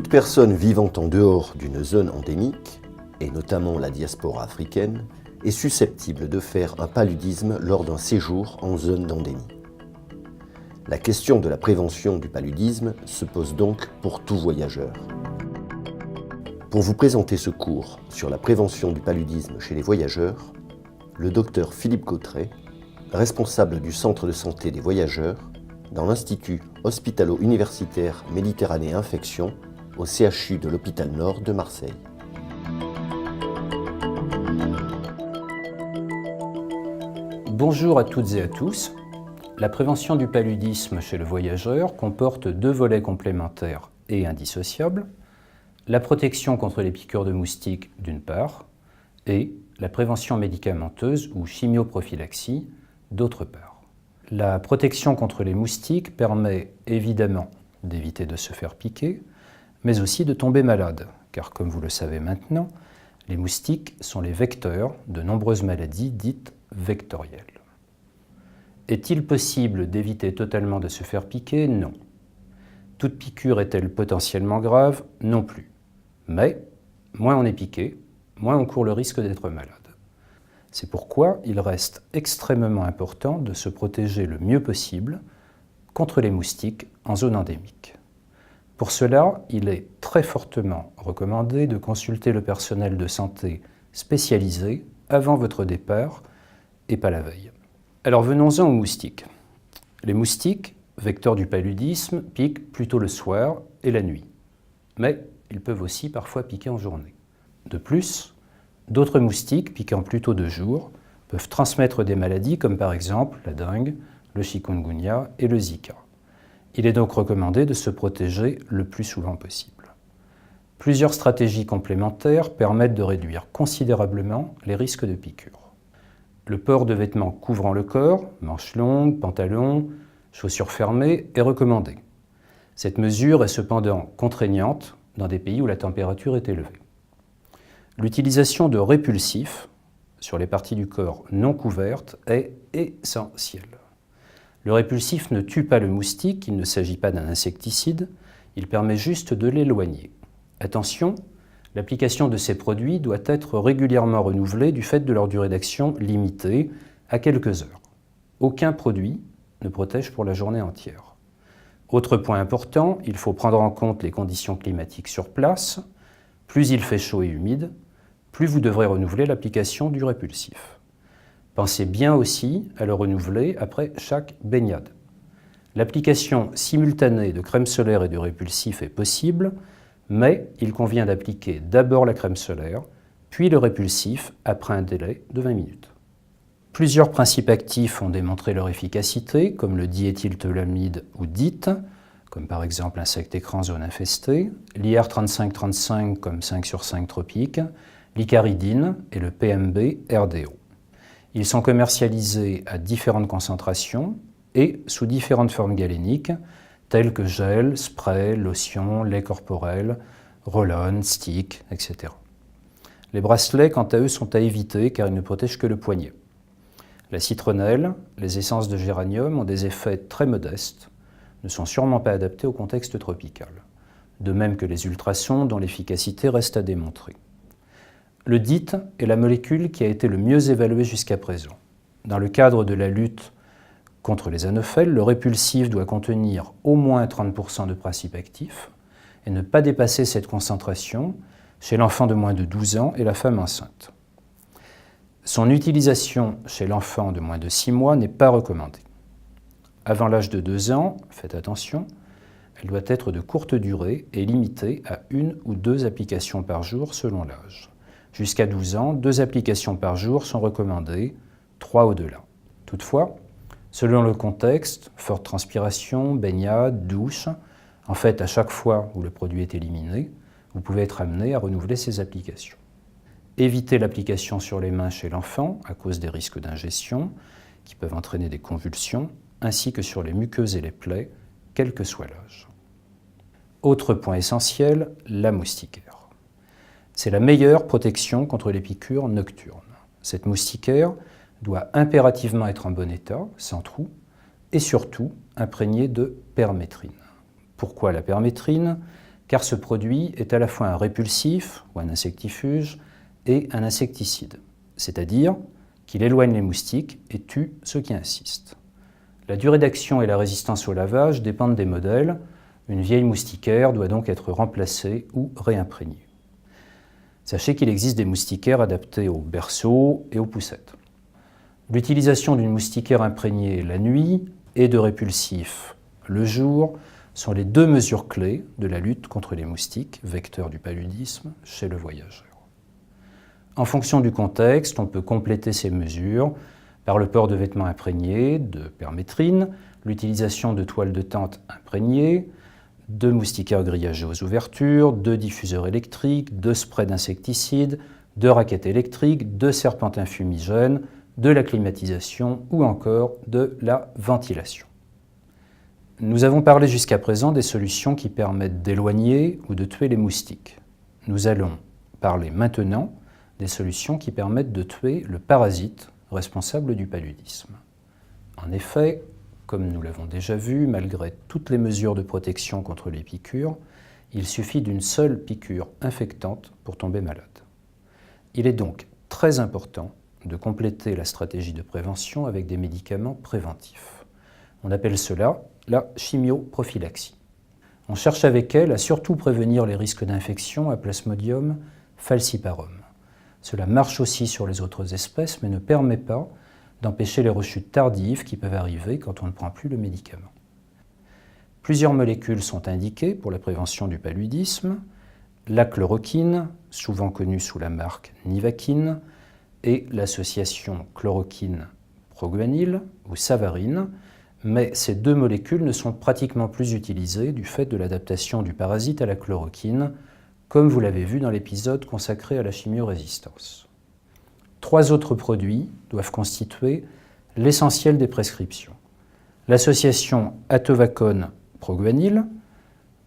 Toute personne vivant en dehors d'une zone endémique, et notamment la diaspora africaine, est susceptible de faire un paludisme lors d'un séjour en zone d'endémie. La question de la prévention du paludisme se pose donc pour tout voyageur. Pour vous présenter ce cours sur la prévention du paludisme chez les voyageurs, le docteur Philippe Cotret, responsable du Centre de santé des voyageurs dans l'Institut hospitalo-universitaire Méditerranée Infection au CHU de l'Hôpital Nord de Marseille. Bonjour à toutes et à tous. La prévention du paludisme chez le voyageur comporte deux volets complémentaires et indissociables. La protection contre les piqûres de moustiques d'une part et la prévention médicamenteuse ou chimioprophylaxie d'autre part. La protection contre les moustiques permet évidemment d'éviter de se faire piquer, mais aussi de tomber malade, car comme vous le savez maintenant, les moustiques sont les vecteurs de nombreuses maladies dites vectorielles. Est-il possible d'éviter totalement de se faire piquer? Non. Toute piqûre est-elle potentiellement grave? Non plus. Mais moins on est piqué, moins on court le risque d'être malade. C'est pourquoi il reste extrêmement important de se protéger le mieux possible contre les moustiques en zone endémique. Pour cela, il est très fortement recommandé de consulter le personnel de santé spécialisé avant votre départ et pas la veille. Alors venons-en aux moustiques. Les moustiques, vecteurs du paludisme, piquent plutôt le soir et la nuit. Mais ils peuvent aussi parfois piquer en journée. De plus, d'autres moustiques, piquant plutôt de jour, peuvent transmettre des maladies comme par exemple la dengue, le chikungunya et le Zika. Il est donc recommandé de se protéger le plus souvent possible. Plusieurs stratégies complémentaires permettent de réduire considérablement les risques de piqûres. Le port de vêtements couvrant le corps, manches longues, pantalons, chaussures fermées, est recommandé. Cette mesure est cependant contraignante dans des pays où la température est élevée. L'utilisation de répulsifs sur les parties du corps non couvertes est essentielle. Le répulsif ne tue pas le moustique, il ne s'agit pas d'un insecticide, il permet juste de l'éloigner. Attention, l'application de ces produits doit être régulièrement renouvelée du fait de leur durée d'action limitée à quelques heures. Aucun produit ne protège pour la journée entière. Autre point important, il faut prendre en compte les conditions climatiques sur place. Plus il fait chaud et humide, plus vous devrez renouveler l'application du répulsif. Pensez bien aussi à le renouveler après chaque baignade. L'application simultanée de crème solaire et de répulsif est possible, mais il convient d'appliquer d'abord la crème solaire, puis le répulsif après un délai de 20 minutes. Plusieurs principes actifs ont démontré leur efficacité, comme le diéthyltoluamide ou DIT, comme par exemple insectes-écrans zone infestée, l'IR3535 comme 5 sur 5 tropique, l'icaridine et le PMB-RDO. Ils sont commercialisés à différentes concentrations et sous différentes formes galéniques, telles que gel, spray, lotion, lait corporel, roll-on, stick, etc. Les bracelets, quant à eux, sont à éviter car ils ne protègent que le poignet. La citronnelle, les essences de géranium ont des effets très modestes, ne sont sûrement pas adaptés au contexte tropical, de même que les ultrasons dont l'efficacité reste à démontrer. Le DIT est la molécule qui a été le mieux évaluée jusqu'à présent. Dans le cadre de la lutte contre les anophèles, le répulsif doit contenir au moins 30% de principe actif et ne pas dépasser cette concentration chez l'enfant de moins de 12 ans et la femme enceinte. Son utilisation chez l'enfant de moins de 6 mois n'est pas recommandée. Avant l'âge de 2 ans, faites attention, elle doit être de courte durée et limitée à 1 ou 2 applications par jour selon l'âge. Jusqu'à 12 ans, 2 applications par jour sont recommandées, 3 au-delà. Toutefois, selon le contexte, forte transpiration, baignade, douche, en fait, à chaque fois où le produit est éliminé, vous pouvez être amené à renouveler ces applications. Évitez l'application sur les mains chez l'enfant à cause des risques d'ingestion qui peuvent entraîner des convulsions, ainsi que sur les muqueuses et les plaies, quel que soit l'âge. Autre point essentiel, la moustiquaire. C'est la meilleure protection contre les piqûres nocturnes. Cette moustiquaire doit impérativement être en bon état, sans trou, et surtout imprégnée de permétrine. Pourquoi la permétrine? car ce produit est à la fois un répulsif ou un insectifuge et un insecticide, c'est-à-dire qu'il éloigne les moustiques et tue ceux qui insistent. La durée d'action et la résistance au lavage dépendent des modèles. Une vieille moustiquaire doit donc être remplacée ou réimprégnée. Sachez qu'il existe des moustiquaires adaptés aux berceaux et aux poussettes. L'utilisation d'une moustiquaire imprégnée la nuit et de répulsifs le jour sont les deux mesures clés de la lutte contre les moustiques, vecteurs du paludisme, chez le voyageur. En fonction du contexte, on peut compléter ces mesures par le port de vêtements imprégnés, de permétrine, l'utilisation de toiles de tente imprégnées, de moustiquaires grillagés aux ouvertures, de diffuseurs électriques, de sprays d'insecticides, de raquettes électriques, de serpentins fumigènes, de la climatisation ou encore de la ventilation. Nous avons parlé jusqu'à présent des solutions qui permettent d'éloigner ou de tuer les moustiques. Nous allons parler maintenant des solutions qui permettent de tuer le parasite responsable du paludisme. En effet, comme nous l'avons déjà vu, malgré toutes les mesures de protection contre les piqûres, il suffit d'une seule piqûre infectante pour tomber malade. Il est donc très important de compléter la stratégie de prévention avec des médicaments préventifs. On appelle cela la chimioprophylaxie. On cherche avec elle à surtout prévenir les risques d'infection à Plasmodium falciparum. Cela marche aussi sur les autres espèces, mais ne permet pas d'empêcher les rechutes tardives qui peuvent arriver quand on ne prend plus le médicament. Plusieurs molécules sont indiquées pour la prévention du paludisme. La chloroquine, souvent connue sous la marque Nivaquine, et l'association chloroquine-proguanil ou savarine, mais ces deux molécules ne sont pratiquement plus utilisées du fait de l'adaptation du parasite à la chloroquine, comme vous l'avez vu dans l'épisode consacré à la chimiorésistance. 3 autres produits doivent constituer l'essentiel des prescriptions. L'association atevacone-proguanil,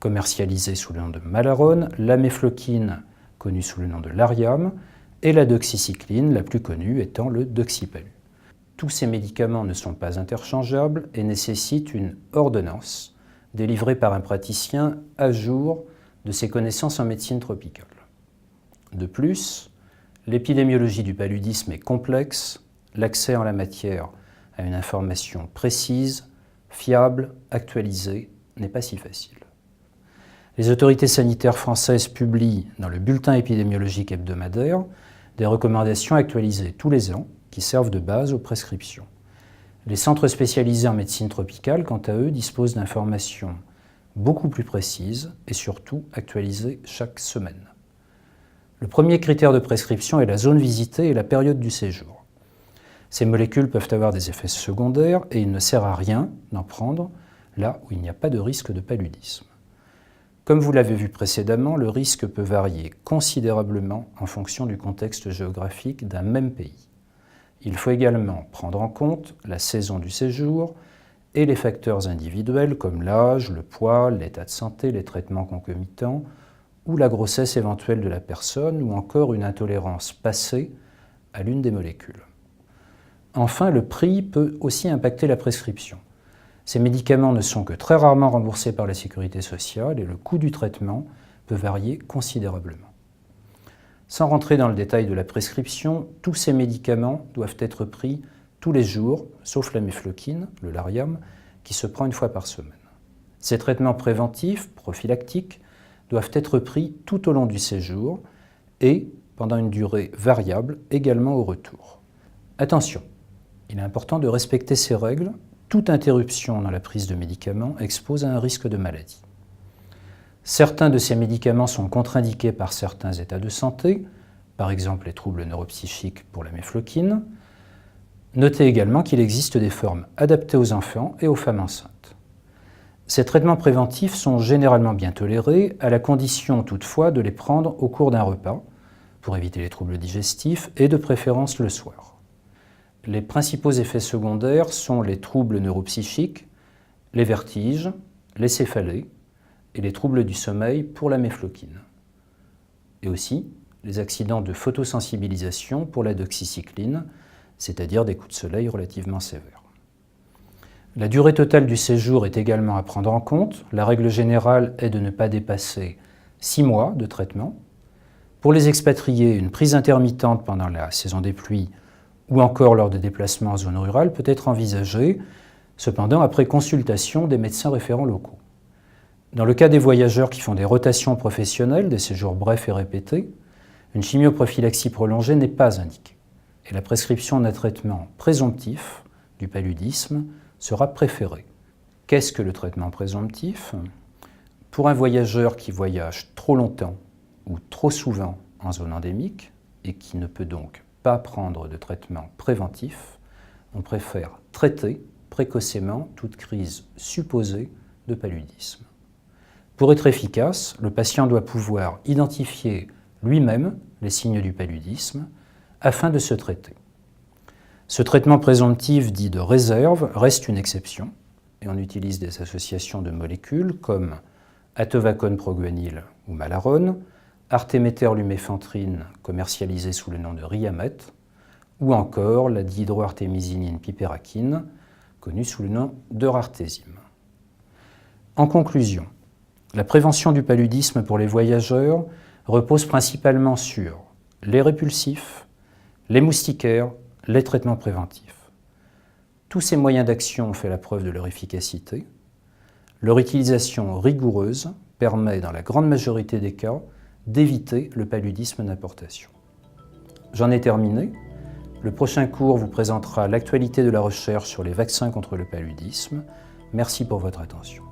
commercialisée sous le nom de Malarone, l'amefloquine, connue sous le nom de Lariam, et la doxycycline, la plus connue étant le doxypalu. Tous ces médicaments ne sont pas interchangeables et nécessitent une ordonnance délivrée par un praticien à jour de ses connaissances en médecine tropicale. De plus, l'épidémiologie du paludisme est complexe, l'accès en la matière à une information précise, fiable, actualisée n'est pas si facile. Les autorités sanitaires françaises publient dans le bulletin épidémiologique hebdomadaire des recommandations actualisées tous les ans qui servent de base aux prescriptions. Les centres spécialisés en médecine tropicale, quant à eux, disposent d'informations beaucoup plus précises et surtout actualisées chaque semaine. Le premier critère de prescription est la zone visitée et la période du séjour. Ces molécules peuvent avoir des effets secondaires et il ne sert à rien d'en prendre là où il n'y a pas de risque de paludisme. Comme vous l'avez vu précédemment, le risque peut varier considérablement en fonction du contexte géographique d'un même pays. Il faut également prendre en compte la saison du séjour et les facteurs individuels comme l'âge, le poids, l'état de santé, les traitements concomitants ou la grossesse éventuelle de la personne ou encore une intolérance passée à l'une des molécules. Enfin, le prix peut aussi impacter la prescription. Ces médicaments ne sont que très rarement remboursés par la sécurité sociale et le coût du traitement peut varier considérablement. Sans rentrer dans le détail de la prescription, tous ces médicaments doivent être pris tous les jours, sauf l'amefloquine, le Lariam, qui se prend une fois par semaine. Ces traitements préventifs, prophylactiques, doivent être pris tout au long du séjour et pendant une durée variable également au retour. Attention, il est important de respecter ces règles. Toute interruption dans la prise de médicaments expose à un risque de maladie. Certains de ces médicaments sont contre-indiqués par certains états de santé, par exemple les troubles neuropsychiques pour l'amefloquine. Notez également qu'il existe des formes adaptées aux enfants et aux femmes enceintes. Ces traitements préventifs sont généralement bien tolérés, à la condition toutefois de les prendre au cours d'un repas, pour éviter les troubles digestifs et de préférence le soir. Les principaux effets secondaires sont les troubles neuropsychiques, les vertiges, les céphalées et les troubles du sommeil pour l'amefloquine. Et aussi les accidents de photosensibilisation pour la doxycycline, c'est-à-dire des coups de soleil relativement sévères. La durée totale du séjour est également à prendre en compte. La règle générale est de ne pas dépasser 6 mois de traitement. Pour les expatriés, une prise intermittente pendant la saison des pluies ou encore lors de déplacements en zone rurale peut être envisagée, cependant après consultation des médecins référents locaux. Dans le cas des voyageurs qui font des rotations professionnelles, des séjours brefs et répétés, une chimioprophylaxie prolongée n'est pas indiquée et la prescription d'un traitement présomptif du paludisme sera préférée. Qu'est-ce que le traitement présomptif ? Pour un voyageur qui voyage trop longtemps ou trop souvent en zone endémique et qui ne peut donc pas prendre de traitement préventif, on préfère traiter précocement toute crise supposée de paludisme. Pour être efficace, le patient doit pouvoir identifier lui-même les signes du paludisme afin de se traiter. Ce traitement présomptif dit de réserve reste une exception et on utilise des associations de molécules comme atevacone proguanil ou malarone, artéméter-luméfantrine commercialisée sous le nom de Riamet, ou encore la dihydroartémisinine piperakine, connue sous le nom de Rartésime. En conclusion, la prévention du paludisme pour les voyageurs repose principalement sur les répulsifs, les moustiquaires, les traitements préventifs. Tous ces moyens d'action ont fait la preuve de leur efficacité. Leur utilisation rigoureuse permet, dans la grande majorité des cas, d'éviter le paludisme d'importation. J'en ai terminé. Le prochain cours vous présentera l'actualité de la recherche sur les vaccins contre le paludisme. Merci pour votre attention.